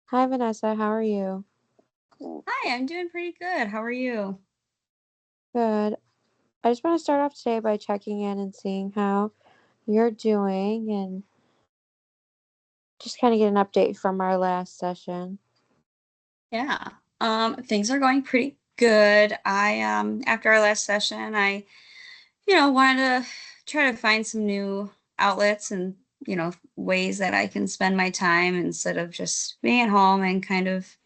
Hi, Vanessa. How are you? Hi, I'm doing pretty good. How are you? Good. I just want to start off today by checking in and seeing how you're doing and just kind of get an update from our last session. Yeah. Things are going pretty good. I after our last session, I wanted to try to find some new outlets and, ways that I can spend my time instead of just being at home and kind of,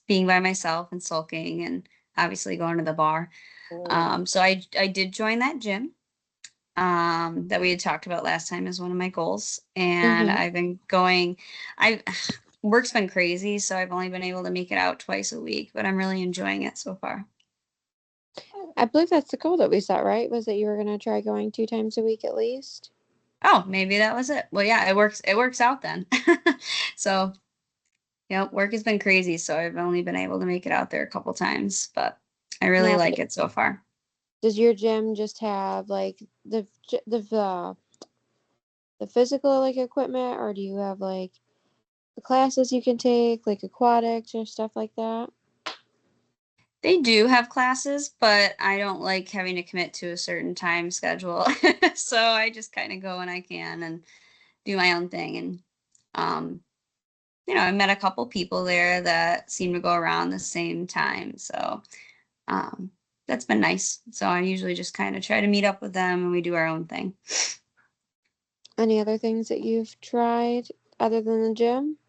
being by myself and sulking and obviously going to the bar. So I did join that gym. That we had talked about last time is one of my goals. And Mm-hmm. I've been going, I work's been crazy, so I've only been able to make it out twice a week, but I'm really enjoying it so far. I believe that's the goal that we set, right? Was that you were going to try going 2 times a week at least? Oh, maybe that was it. Well, yeah, it works out then. So, work has been crazy, so I've only been able to make it out there a couple times, but I really Now, like it so far. does your gym just have like the physical like equipment, or do you have like the classes you can take, like aquatics or stuff like that? They do have classes, but I don't like having to commit to a certain time schedule. So I just kind of go when I can and do my own thing. And, um, I met a couple people there that seem to go around the same time. So, um, that's been nice. So I usually just kind of try to meet up with them and we do our own thing. Any other things that you've tried other than the gym?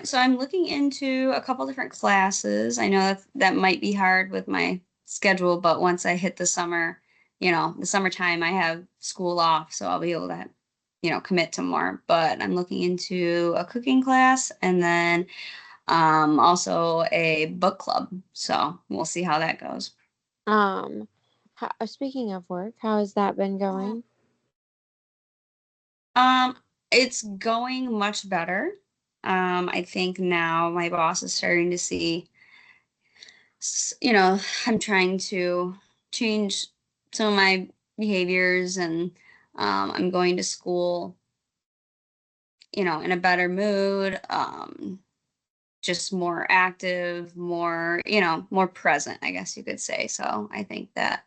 So I'm looking into a couple different classes. I know that might be hard with my schedule, but once I hit the summer, the summertime, I have school off, so I'll be able to, commit to more. But I'm looking into a cooking class and then also a book club. So we'll see how that goes. Um, Speaking of work, how has that been going? Um, it's going much better. I think now my boss is starting to see I'm trying to change some of my behaviors and I'm going to school, in a better mood, just more active, more, more present, I guess you could say. So I think that,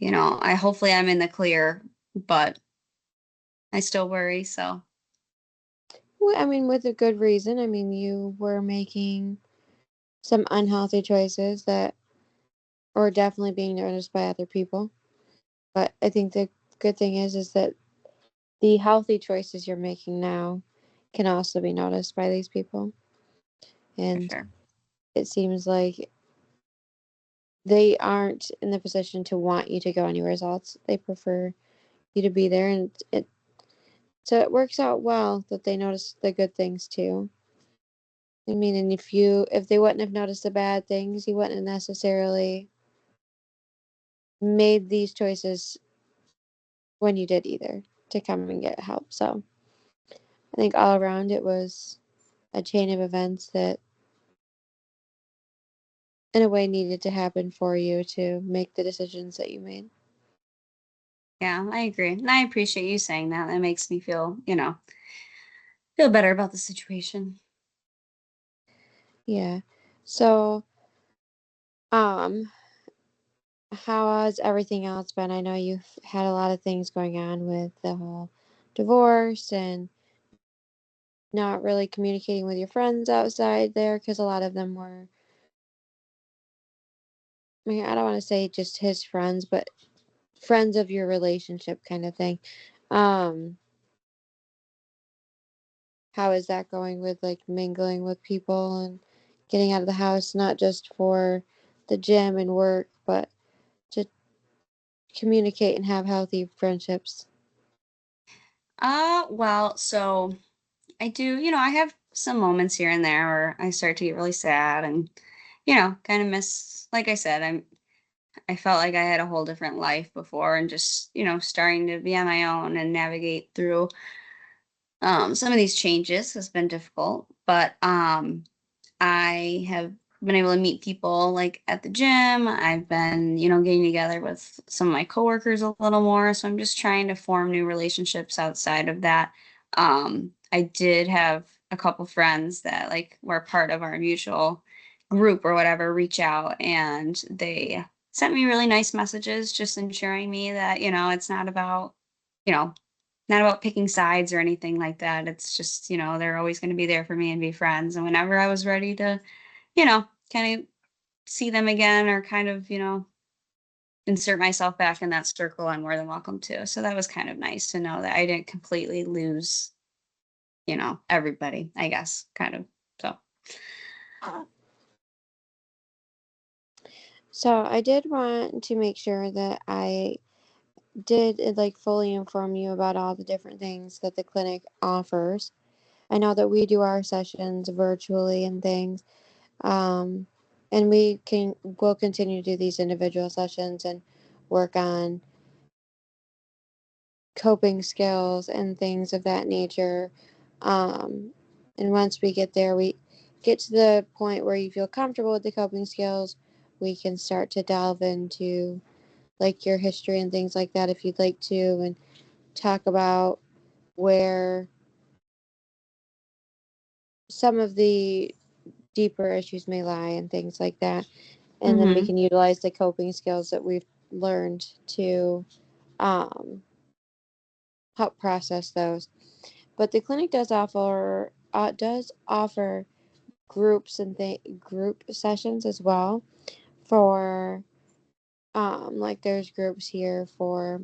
I hopefully I'm in the clear, but I still worry. So Well, I mean, with a good reason. I mean, you were making some unhealthy choices that were definitely being noticed by other people. But I think the good thing is that the healthy choices you're making now can also be noticed by these people. for And sure. it seems like they aren't in the position to want you to go anywhere else. They prefer you to be there, and so it works out well that they notice the good things too. I mean, and if they wouldn't have noticed the bad things, you wouldn't have necessarily made these choices when you did either to come and get help. So I think all around it was a chain of events that, in a way, needed to happen for you to make the decisions that you made. Yeah, I agree. And I appreciate you saying that. That makes me feel, feel better about the situation. Yeah. So, um, how has everything else been? I know you've had a lot of things going on with the whole divorce and not really communicating with your friends outside there because a lot of them were, I mean, I don't want to say just his friends, but friends of your relationship kind of thing. Um, how is that going with like mingling with people and getting out of the house, not just for the gym and work, but to communicate and have healthy friendships? Well, so I do, I have some moments here and there where I start to get really sad and, kind of miss, like I said, I felt like I had a whole different life before and just, starting to be on my own and navigate through some of these changes has been difficult, but I have been able to meet people like at the gym. I've been, getting together with some of my coworkers a little more. So I'm just trying to form new relationships outside of that. I did have a couple friends that like were part of our mutual group or whatever reach out, and they sent me really nice messages just ensuring me that, it's not about, you know, not about picking sides or anything like that. It's just, they're always going to be there for me and be friends. And whenever I was ready to, kind of see them again or kind of, insert myself back in that circle, I'm more than welcome to. So that was kind of nice to know that I didn't completely lose, everybody, I guess, kind of. So, So I did want to make sure that I did like fully inform you about all the different things that the clinic offers. I know that we do our sessions virtually and things. Um, and we'll continue to do these individual sessions and work on coping skills and things of that nature. Um, and once we get there, we get to the point where you feel comfortable with the coping skills, we can start to delve into like your history and things like that if you'd like to, and talk about where some of the deeper issues may lie and things like that. And then we hmm can utilize the coping skills that we've learned to um, help process those. But the clinic does offer groups and group sessions as well for like there's groups here for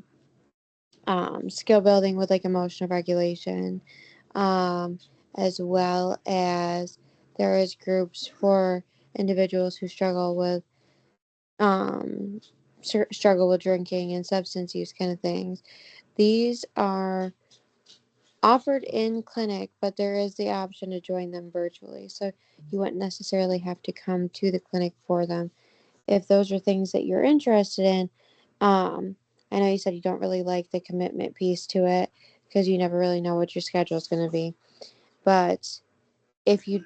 skill building with like emotional regulation, um, as well as there is groups for individuals who um, struggle with drinking and substance use kind of things. These are offered in clinic, but there is the option to join them virtually. So you wouldn't necessarily have to come to the clinic for them. If those are things that you're interested in, um, I know you said you don't really like the commitment piece to it because you never really know what your schedule is going to be. But if you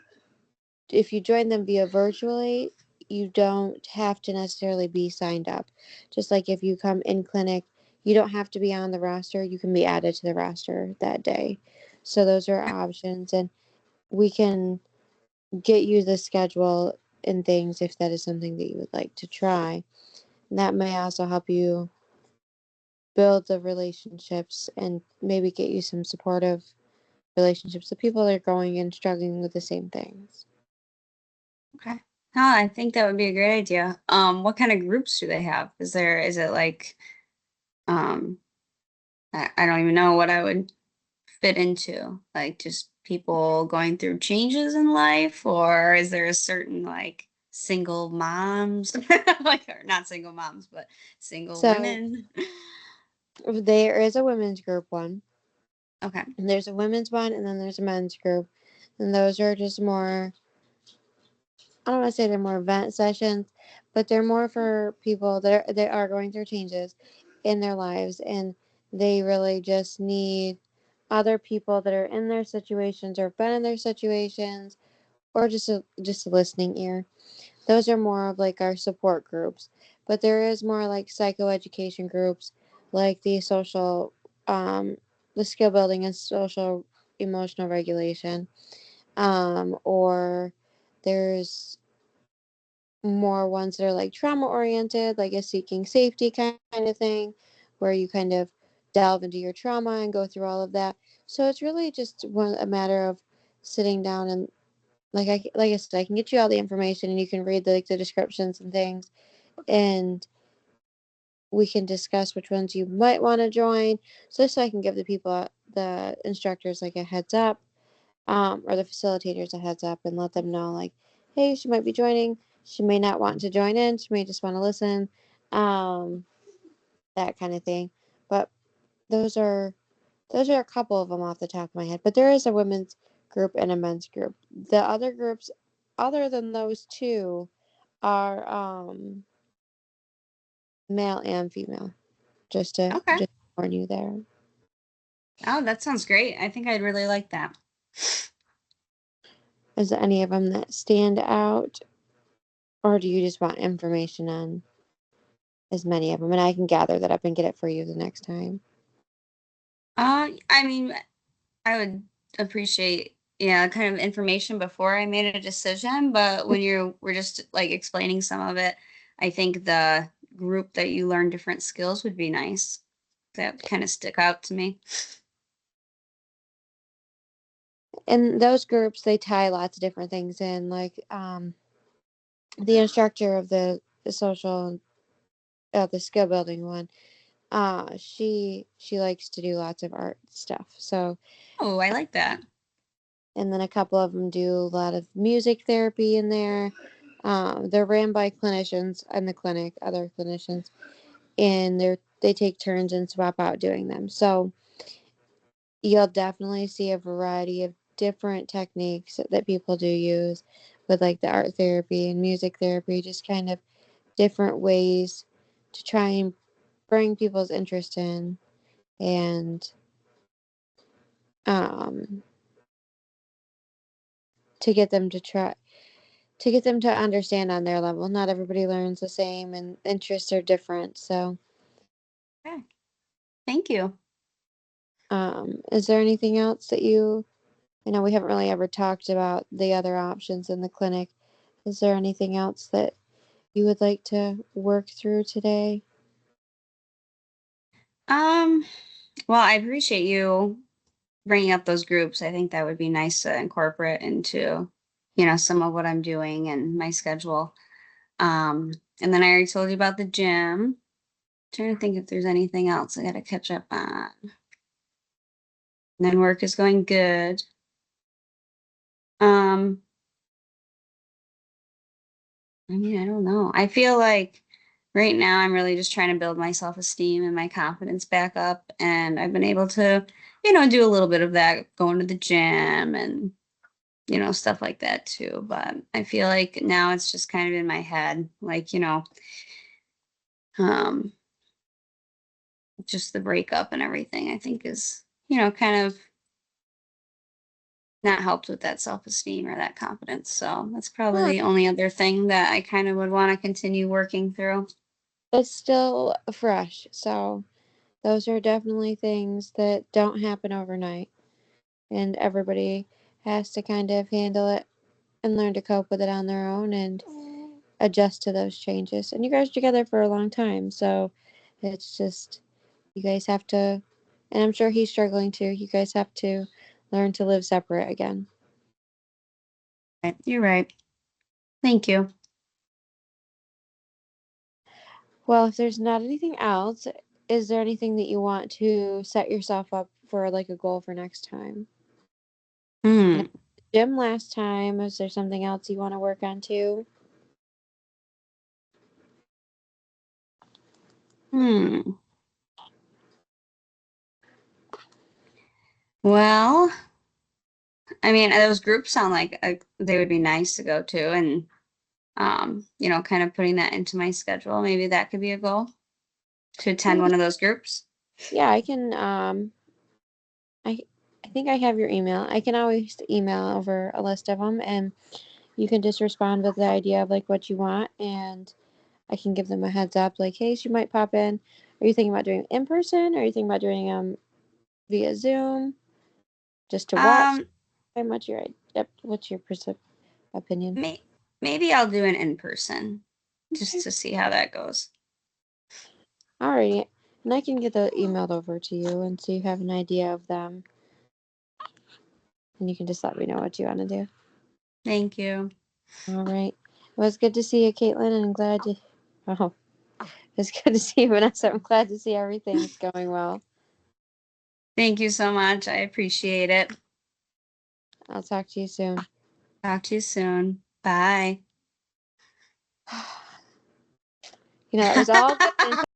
join them via virtually, you don't have to necessarily be signed up. Just like if you come in clinic, you don't have to be on the roster. You can be added to the roster that day. So those are options, and we can get you the schedule and things if that is something that you would like to try. And that may also help you build the relationships and maybe get you some supportive relationships with people that are going and struggling with the same things. Okay. No, I think that would be a great idea. What kind of groups do they have? Is it like, um, I don't even know what I would fit into, like just people going through changes in life, or is there a certain like single moms, like, or not single moms, but single So women? there is a women's group one, Okay. and there's a women's one, and then there's a men's group. And those are just more, I don't want to say they're more event sessions, but they're more for people that are going through changes in their lives, and they really just need other people that are in their situations or been in their situations, or just a listening ear. Those are more of like our support groups, but there is more like psychoeducation groups, like um, the skill building and social emotional regulation, or there's more ones that are like trauma oriented, like a seeking safety kind of thing, where you kind of delve into your trauma and go through all of that. So it's really just a matter of sitting down and like I said, I can get you all the information and you can read the descriptions and things, and we can discuss which ones you might want to join. So I can give the people, the instructors, like a heads up, or the facilitators a heads up and let them know, like, hey, she might be joining. She may not want to join in. She may just want to listen, um, that kind of thing. But those are those are a couple of them off the top of my head. But there is a women's group and a men's group. The other groups, other than those two, are male and female. Okay. Just warn you there. Oh, that sounds great. I think I'd really like that. Is there any of them that stand out, or do you just want information on as many of them? And I can gather that up and get it for you the next time. I mean, I would appreciate yeah, kind of information before I made a decision, but when you were just like explaining some of it, I think the group that you learn different skills would be nice. That kind of stick out to me. And those groups, they tie lots of different things in, like the instructor of the social, the skill building one. She likes to do lots of art stuff. So, Oh, I like that. and then a couple of them do a lot of music therapy in there. They're ran by clinicians in the clinic, other clinicians, and they take turns and swap out doing them. So you'll definitely see a variety of different techniques that people do use with like the art therapy and music therapy, just kind of different ways to try and bring people's interest in and um, to get them to get them to understand on their level. Not everybody learns the same and interests are different. So, Okay. Thank you. is there anything else that I know we haven't really ever talked about the other options in the clinic. Is there anything else that you would like to work through today? Um, well, I appreciate you bringing up those groups. I think that would be nice to incorporate into, some of what I'm doing and my schedule. And then I already told you about the gym. Trying to think if there's anything else I got to catch up on. And then work is going good. Um, I mean, I don't know. I feel like right now I'm really just trying to build my self-esteem and my confidence back up. And I've been able to, do a little bit of that going to the gym and, stuff like that too. But I feel like now it's just kind of in my head, like, um, just the breakup and everything, I think is, kind of not helped with that self-esteem or that confidence. So that's probably Huh, the only other thing that I kind of would want to continue working through. it's still fresh. So those are definitely things that don't happen overnight. And everybody has to kind of handle it and learn to cope with it on their own and adjust to those changes. And you guys are together for a long time. So it's just, you guys have to, and I'm sure he's struggling too. You guys have to learn to live separate again. Right. You're right. Thank you. Well, if there's not anything else, is there anything that you want to set yourself up for, like a goal for next time? And Hmm. gym last time, is there something else you want to work on too? Hmm. Well, I mean, those groups sound like they would be nice to go to, and kind of putting that into my schedule. Maybe that could be a goal to attend Yeah, one of those groups. yeah, I can. I I think I have your email. I can always email over a list of them, and you can just respond with the idea of like what you want, and I can give them a heads up, like, hey, she might pop in. Are you thinking about doing in person? Or are you thinking about doing via Zoom just to watch? Um, And what's your opinion? may maybe I'll do an in person just Okay, to see how that goes. alrighty, and I can get the emailed over to you, and so you have an idea of them, and you can just let me know what you want to do. Thank you. All right, it was good to see you, Caitlin, and I'm glad you. Oh, it's good to see you, Vanessa. I'm glad to see everything's going well. Thank you so much. I appreciate it. I'll talk to you soon. Talk to you soon. Bye. That was all good